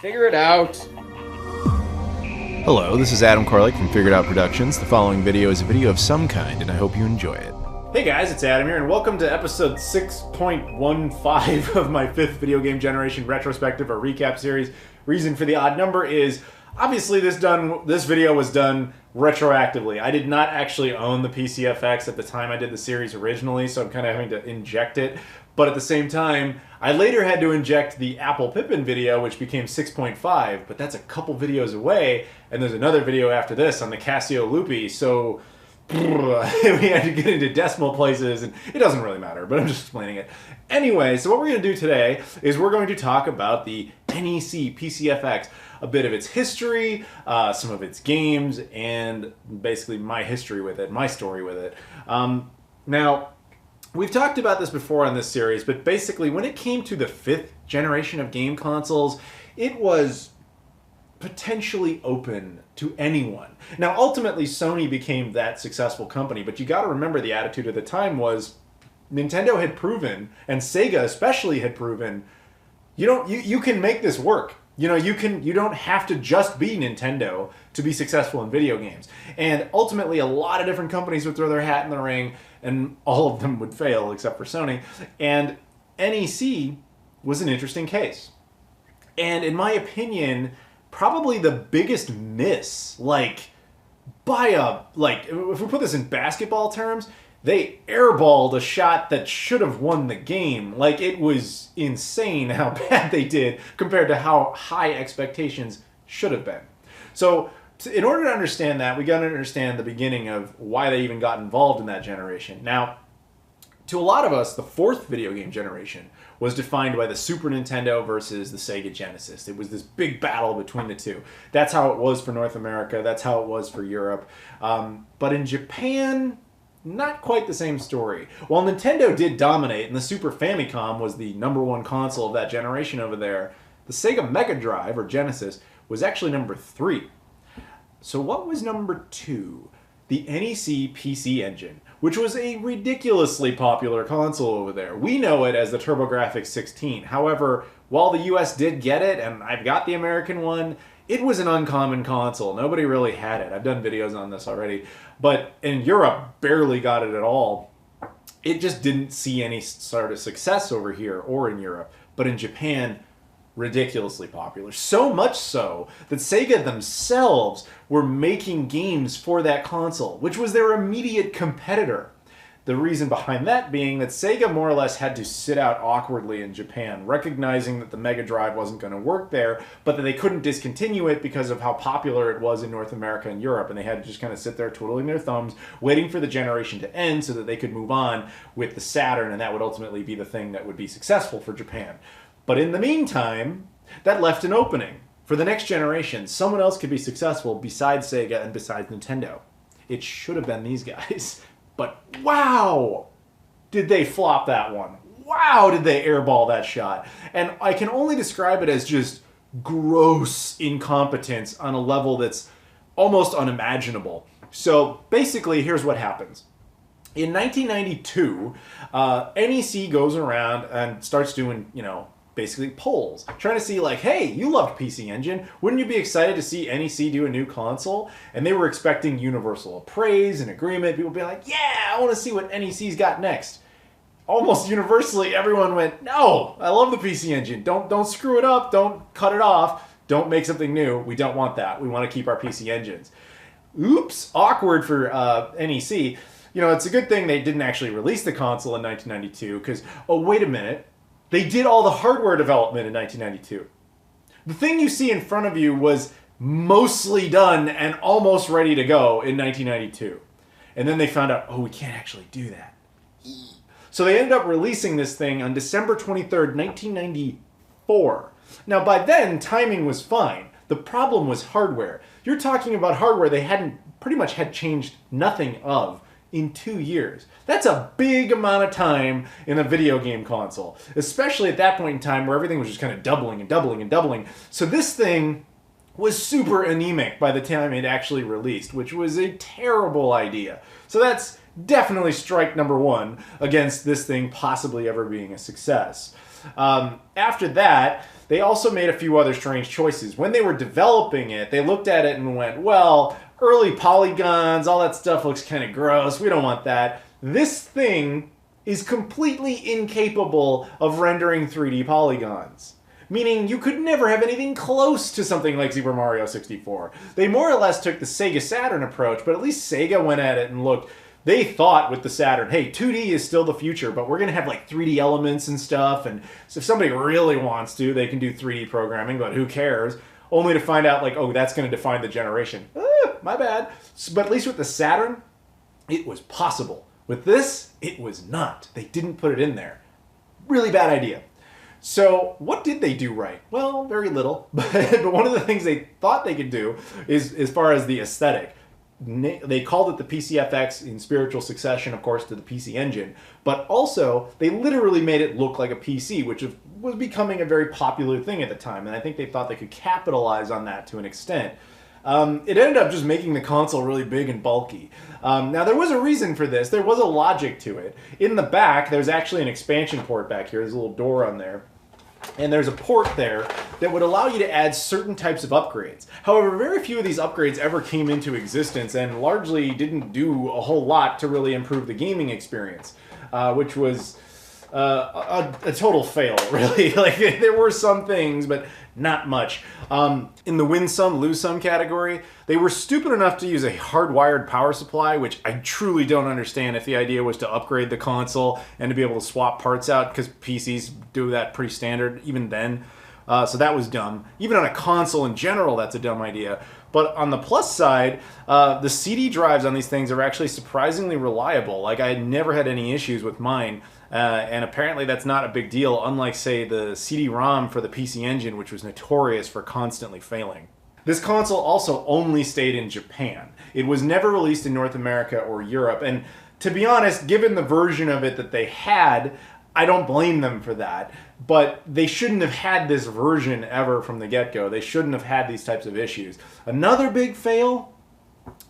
Figure it out. Hello, this is Adam Koralik from Figured Out Productions. The following video is a video of some kind, and I hope you enjoy it. Hey guys, it's Adam here, and welcome to episode 6.15 of my 5th video game generation retrospective or recap series. Reason for the odd number is, obviously this video was done retroactively. I did not actually own the PC-FX at the time I did the series originally, so I'm kind of having to inject it. But at the same time, I later had to inject the Apple Pippin video, which became 6.5, but that's a couple videos away, and there's another video after this on the Casio Loopy, so we had to get into decimal places, and it doesn't really matter, but I'm just explaining it. Anyway, so what we're going to do today is we're going to talk about the NEC PC-FX, a bit of its history, some of its games, and basically my history with it, my story with it. Now, we've talked about this before on this series, but basically when it came to the 5th generation of game consoles, it was potentially open to anyone. Now, ultimately, Sony became that successful company, but you got to remember the attitude at the time was Nintendo had proven, and Sega especially had proven, you can make this work. You know, you don't have to just be Nintendo to be successful in video games. And ultimately, a lot of different companies would throw their hat in the ring, and all of them would fail except for Sony. And NEC was an interesting case. And in my opinion, probably the biggest miss, if we put this in basketball terms, they airballed a shot that should have won the game. Like, it was insane how bad they did compared to how high expectations should have been. So, in order to understand that, we got to understand the beginning of why they even got involved in that generation. Now, to a lot of us, the 4th video game generation was defined by the Super Nintendo versus the Sega Genesis. It was this big battle between the two. That's how it was for North America. That's how it was for Europe. But in Japan, not quite the same story. While Nintendo did dominate, and the Super Famicom was the #1 console of that generation over there, the Sega Mega Drive, or Genesis, was actually number 3. So what was number 2? The NEC PC Engine, which was a ridiculously popular console over there. We know it as the TurboGrafx 16. However, while the US did get it, and I've got the American one, it was an uncommon console. Nobody really had it. I've done videos on this already. But in Europe, barely got it at all. It just didn't see any sort of success over here or in Europe. But in Japan, ridiculously popular. So much so that Sega themselves were making games for that console, which was their immediate competitor. The reason behind that being that Sega more or less had to sit out awkwardly in Japan, recognizing that the Mega Drive wasn't going to work there, but that they couldn't discontinue it because of how popular it was in North America and Europe, and they had to just kind of sit there twiddling their thumbs, waiting for the generation to end so that they could move on with the Saturn, and that would ultimately be the thing that would be successful for Japan. But in the meantime, that left an opening. For the next generation, someone else could be successful besides Sega and besides Nintendo. It should have been these guys. But wow, did they flop that one. Wow, did they airball that shot. And I can only describe it as just gross incompetence on a level that's almost unimaginable. So basically, here's what happens. In 1992, NEC goes around and starts doing, basically polls, trying to see like, hey, you loved PC Engine, wouldn't you be excited to see NEC do a new console? And they were expecting universal praise and agreement. People would be like, yeah, I want to see what NEC's got next. Almost universally, everyone went, no, I love the PC Engine. Don't screw it up. Don't cut it off. Don't make something new. We don't want that. We want to keep our PC Engines. Oops, awkward for NEC. It's a good thing they didn't actually release the console in 1992 because, oh, wait a minute. They did all the hardware development in 1992. The thing you see in front of you was mostly done and almost ready to go in 1992. And then they found out, oh, we can't actually do that. So they ended up releasing this thing on December 23rd, 1994. Now, by then, timing was fine. The problem was hardware. You're talking about hardware they pretty much had changed nothing of in 2 years. That's a big amount of time in a video game console, especially at that point in time where everything was just kind of doubling and doubling and doubling. So this thing was super anemic by the time it actually released, which was a terrible idea. So that's definitely strike number 1 against this thing possibly ever being a success. After that, they also made a few other strange choices. When they were developing it, they looked at it and went, well, early polygons, all that stuff looks kind of gross. We don't want that. This thing is completely incapable of rendering 3D polygons. Meaning you could never have anything close to something like Super Mario 64. They more or less took the Sega Saturn approach, but at least Sega went at it and looked. They thought with the Saturn, hey, 2D is still the future, but we're going to have like 3D elements and stuff, and so if somebody really wants to, they can do 3D programming, but who cares? Only to find out like, oh, that's going to define the generation. My bad. But at least with the Saturn, it was possible. With this, it was not. They didn't put it in there. Really bad idea. So what did they do right? Well, very little. But one of the things they thought they could do is, as far as the aesthetic, they called it the PC-FX in spiritual succession, of course, to the PC Engine. But also, they literally made it look like a PC, which was becoming a very popular thing at the time. And I think they thought they could capitalize on that to an extent. It ended up just making the console really big and bulky. Now, there was a reason for this. There was a logic to it. In the back, there's actually an expansion port back here. There's a little door on there. And there's a port there that would allow you to add certain types of upgrades. However, very few of these upgrades ever came into existence and largely didn't do a whole lot to really improve the gaming experience, which was a total fail, really. Like, there were some things, but not much. In the win some, lose some category, they were stupid enough to use a hardwired power supply, which I truly don't understand if the idea was to upgrade the console and to be able to swap parts out, because PCs do that pretty standard even then. So that was dumb. Even on a console in general, that's a dumb idea. But on the plus side, the CD drives on these things are actually surprisingly reliable. Like, I had never had any issues with mine. And apparently that's not a big deal, unlike, say, the CD-ROM for the PC Engine, which was notorious for constantly failing. This console also only stayed in Japan. It was never released in North America or Europe, and to be honest, given the version of it that they had, I don't blame them for that. But they shouldn't have had this version ever from the get-go. They shouldn't have had these types of issues. Another big fail,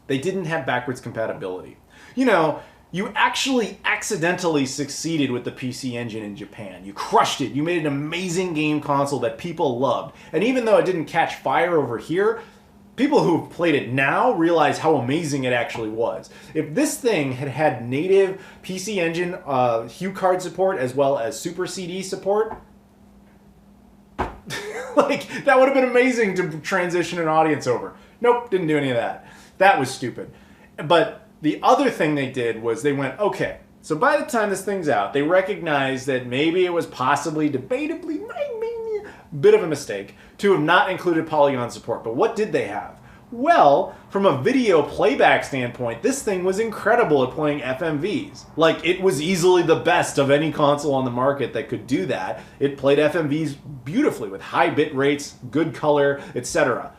they didn't have backwards compatibility. You know, you actually accidentally succeeded with the PC Engine in Japan. You crushed it. You made an amazing game console that people loved. And even though it didn't catch fire over here, people who've played it now realize how amazing it actually was. If this thing had had native PC Engine HuCard support as well as Super CD support, like, that would have been amazing to transition an audience over. Nope, didn't do any of that. That was stupid. But the other thing they did was they went, okay, so by the time this thing's out, they recognized that maybe it was possibly, debatably, maybe a bit of a mistake to have not included polygon support. But what did they have? Well, from a video playback standpoint, this thing was incredible at playing FMVs. Like, it was easily the best of any console on the market that could do that. It played FMVs beautifully with high bit rates, good color, etc.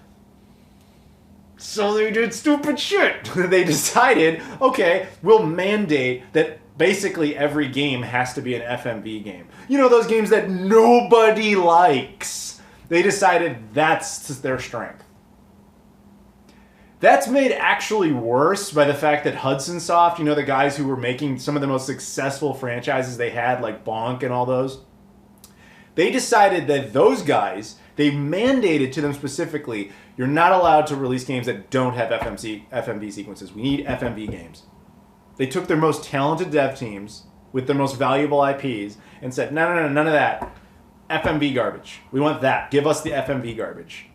So they did stupid shit. They decided, okay, we'll mandate that basically every game has to be an FMV game. You know, those games that nobody likes. They decided that's their strength. That's made actually worse by the fact that Hudson Soft, you know, the guys who were making some of the most successful franchises they had, like Bonk and all those, they decided that those guys, they mandated to them specifically, you're not allowed to release games that don't have FMV sequences. We need FMV games. They took their most talented dev teams with their most valuable IPs and said, no, no, no, none of that. FMV garbage. We want that. Give us the FMV garbage.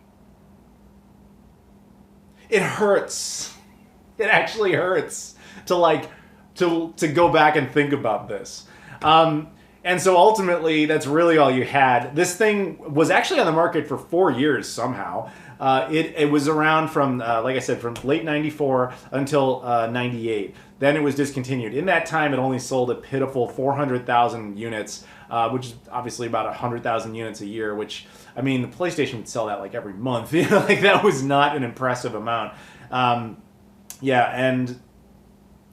It hurts. It actually hurts to go back and think about this. And so ultimately, that's really all you had. This thing was actually on the market for 4 years somehow. It was around from, like I said, from late 94 until 98. Then it was discontinued. In that time, it only sold a pitiful 400,000 units, which is obviously about 100,000 units a year, which, I mean, the PlayStation would sell that like every month. You know, like, that was not an impressive amount. Yeah, and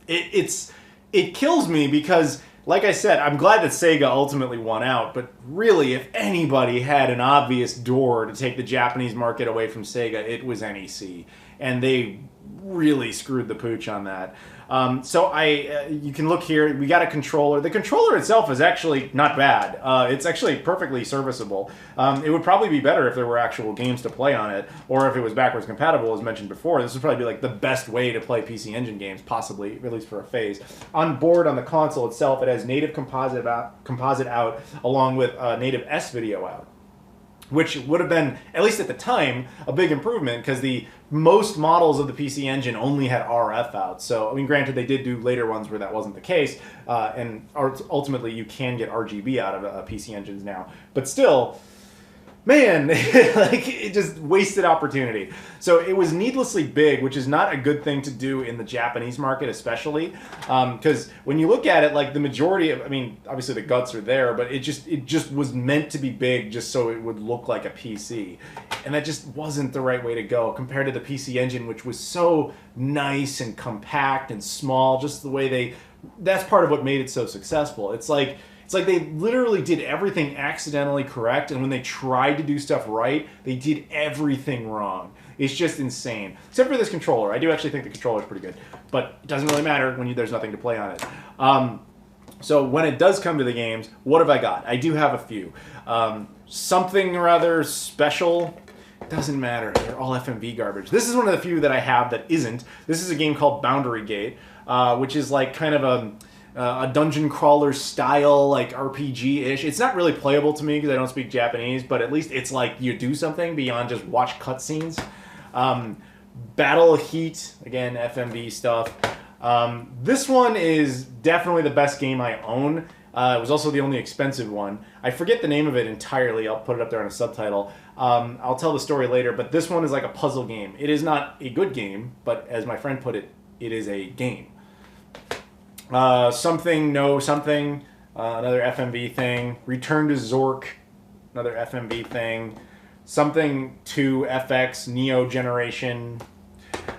it kills me because, like I said, I'm glad that Sega ultimately won out, but really, if anybody had an obvious door to take the Japanese market away from Sega, it was NEC. and they really screwed the pooch on that. So you can look here. We got a controller. The controller itself is actually not bad. It's actually perfectly serviceable. It would probably be better if there were actual games to play on it, or if it was backwards compatible, as mentioned before. This would probably be like the best way to play PC Engine games, possibly, at least for a phase. On board on the console itself, it has native composite out along with native S-video out, which would have been, at least at the time, a big improvement, because the most models of the PC Engine only had RF out. So, I mean, granted, they did do later ones where that wasn't the case, and ultimately you can get RGB out of PC Engines now. But still, man, like, it just wasted opportunity. So it was needlessly big, which is not a good thing to do in the Japanese market, especially, because when you look at it, like, the majority of, I mean, obviously the guts are there, but it just was meant to be big just so it would look like a PC, and that just wasn't the right way to go compared to the PC Engine, which was so nice and compact and small. Just the way that's part of what made it so successful. It's like they literally did everything accidentally correct, and when they tried to do stuff right, they did everything wrong. It's just insane. Except for this controller. I do actually think the controller is pretty good, but it doesn't really matter when there's nothing to play on it. So when it does come to the games, what have I got? I do have a few. Something rather special. Doesn't matter. They're all FMV garbage. This is one of the few that I have that isn't. This is a game called Boundary Gate, which is like kind of a dungeon crawler style, like RPG-ish. It's not really playable to me because I don't speak Japanese, but at least it's like you do something beyond just watch cutscenes. Battle Heat, again, FMV stuff. This one is definitely the best game I own. It was also the only expensive one. I forget the name of it entirely. I'll put it up there on a subtitle. I'll tell the story later, but this one is like a puzzle game. It is not a good game, but as my friend put it, it is a game. Something, No Something, another FMV thing. Return to Zork, another FMV thing. Something 2 FX, Neo Generation.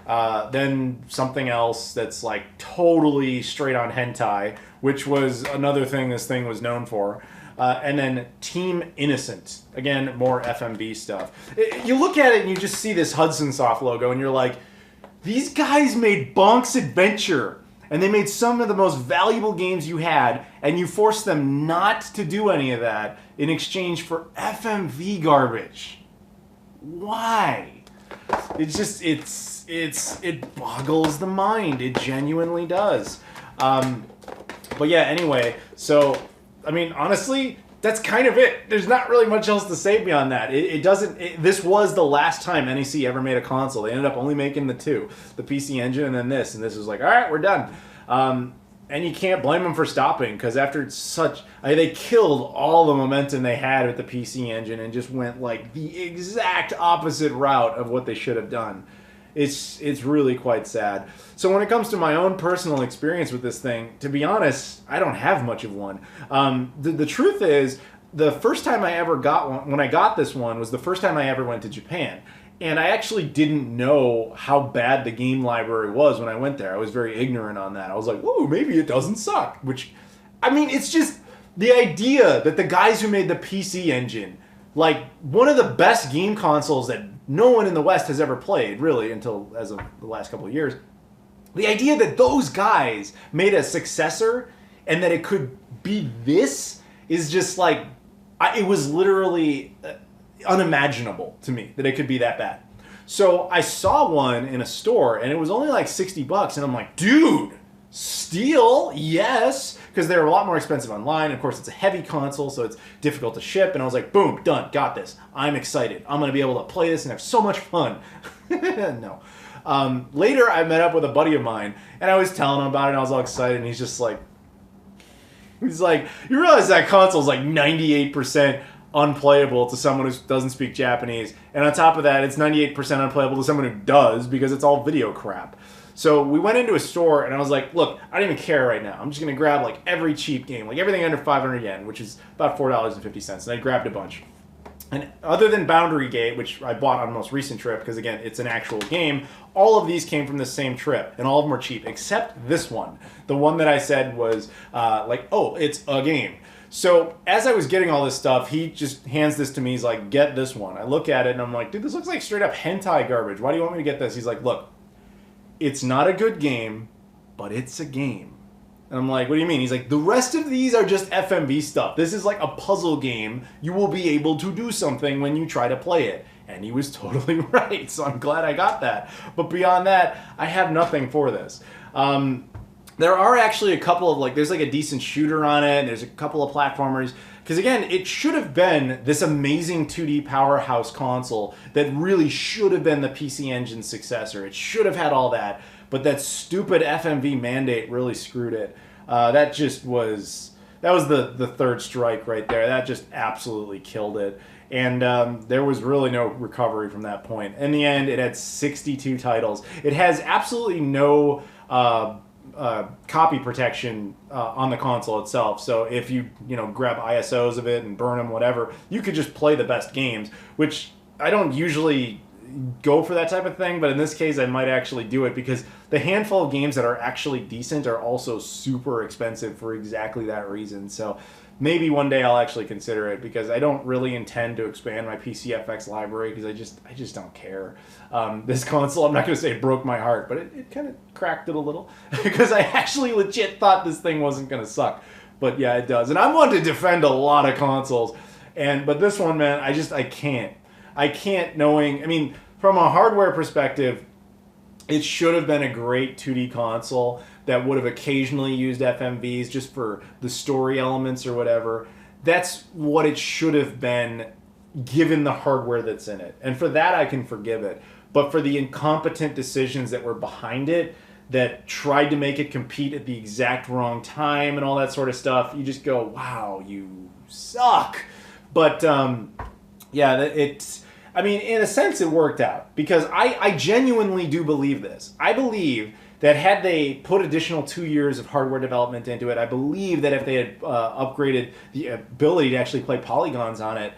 Then something else that's like totally straight on hentai, which was another thing this thing was known for. And then Team Innocent. Again, more FMV stuff. You look at it and you just see this Hudson Soft logo and you're like, these guys made Bonk's Adventure. And they made some of the most valuable games you had, and you forced them not to do any of that in exchange for FMV garbage. Why? It's just, it boggles the mind. It genuinely does. But yeah, anyway, so, I mean, honestly, that's kind of it. There's not really much else to say beyond that. This was the last time NEC ever made a console. They ended up only making the two, the PC Engine and then this. And this was like, all right, we're done. And you can't blame them for stopping, because after they killed all the momentum they had with the PC Engine and just went like the exact opposite route of what they should have done. It's really quite sad. So when it comes to my own personal experience with this thing, to be honest, I don't have much of one. The truth is, the first time I ever got one, when I got this one, was the first time I ever went to Japan. And I actually didn't know how bad the game library was when I went there. I was very ignorant on that. I was like, whoa, maybe it doesn't suck. Which, I mean, it's just the idea that the guys who made the PC Engine, like one of the best game consoles that no one in the West has ever played, really, until as of the last couple of years. The idea that those guys made a successor and that it could be this is just like, it was literally unimaginable to me that it could be that bad. So I saw one in a store and it was only like $60, and I'm like, dude, steal, yes, because they're a lot more expensive online. Of course, it's a heavy console, so it's difficult to ship. And I was like, boom, done, got this. I'm excited. I'm gonna be able to play this and have so much fun. No. Later, I met up with a buddy of mine, and I was telling him about it, and I was all excited, and he's just like, you realize that console's like 98% unplayable to someone who doesn't speak Japanese, and on top of that, it's 98% unplayable to someone who does, because it's all video crap. So we went into a store, and I was like, look, I don't even care right now. I'm just going to grab like every cheap game, like everything under 500 yen, which is about $4.50, and I grabbed a bunch. And other than Boundary Gate, which I bought on the most recent trip, because again, it's an actual game, all of these came from the same trip, and all of them were cheap, except this one. The one that I said was like, oh, it's a game. So as I was getting all this stuff, he just hands this to me. He's like, get this one. I look at it and I'm like, dude, this looks like straight up hentai garbage. Why do you want me to get this? He's like, look, it's not a good game, but it's a game. And I'm like, what do you mean? He's like, the rest of these are just FMV stuff. This is like a puzzle game. You will be able to do something when you try to play it. And he was totally right, so I'm glad I got that. But beyond that, I have nothing for this. There are actually a couple of, like, there's like a decent shooter on it, and there's a couple of platformers. Because again, it should have been this amazing 2D powerhouse console that really should have been the PC Engine successor. It should have had all that. But that stupid FMV mandate really screwed it. That was the third strike right there. That just absolutely killed it. And there was really no recovery from that point. In the end, it had 62 titles. It has absolutely no copy protection on the console itself. So if you grab ISOs of it and burn them, whatever, you could just play the best games, which I don't usually go for that type of thing, but in this case I might actually do it because the handful of games that are actually decent are also super expensive for exactly that reason. So maybe one day I'll actually consider it because I don't really intend to expand my PC-FX library because I just don't care. This console, I'm not going to say it broke my heart, but it kind of cracked it a little because I actually legit thought this thing wasn't going to suck. But yeah, it does. And I'm one to defend a lot of consoles, but this one, man, I can't. I can't, knowing, I mean, from a hardware perspective, it should have been a great 2D console that would have occasionally used FMVs just for the story elements or whatever. That's what it should have been given the hardware that's in it. And for that, I can forgive it. But for the incompetent decisions that were behind it, that tried to make it compete at the exact wrong time and all that sort of stuff, you just go, wow, you suck. But, yeah, I mean, in a sense, it worked out because I genuinely do believe this. I believe that had they put additional 2 years of hardware development into it, I believe that if they had upgraded the ability to actually play polygons on it,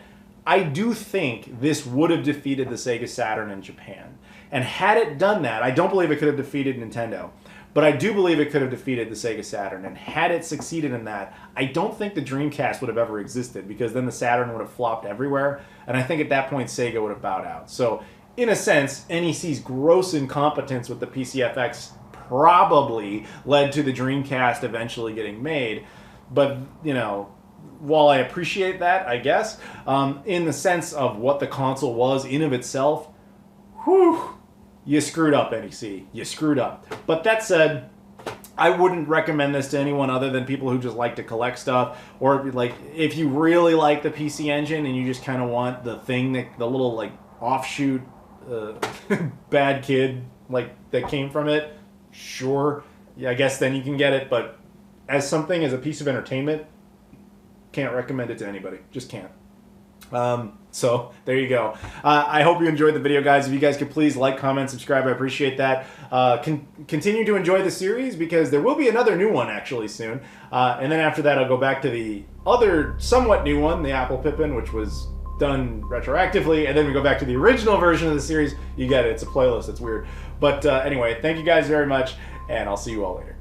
I do think this would have defeated the Sega Saturn in Japan. And had it done that, I don't believe it could have defeated Nintendo. But I do believe it could have defeated the Sega Saturn. And had it succeeded in that, I don't think the Dreamcast would have ever existed because then the Saturn would have flopped everywhere. And I think at that point, Sega would have bowed out. So, in a sense, NEC's gross incompetence with the PC-FX probably led to the Dreamcast eventually getting made. But, while I appreciate that, I guess, in the sense of what the console was in of itself, whew, you screwed up, NEC. You screwed up. But that said, I wouldn't recommend this to anyone other than people who just like to collect stuff, or like if you really like the PC Engine and you just kind of want the thing that the little like offshoot bad kid like that came from it. Sure, yeah, I guess then you can get it. But as something as a piece of entertainment, can't recommend it to anybody. Just can't. So there you go. I hope you enjoyed the video, guys. If you guys could please like, comment, subscribe, I appreciate that. Continue to enjoy the series because there will be another new one actually soon. And then after that, I'll go back to the other somewhat new one, the Apple Pippin, which was done retroactively. And then we go back to the original version of the series. You get it. It's a playlist. It's weird. But anyway, thank you guys very much, and I'll see you all later.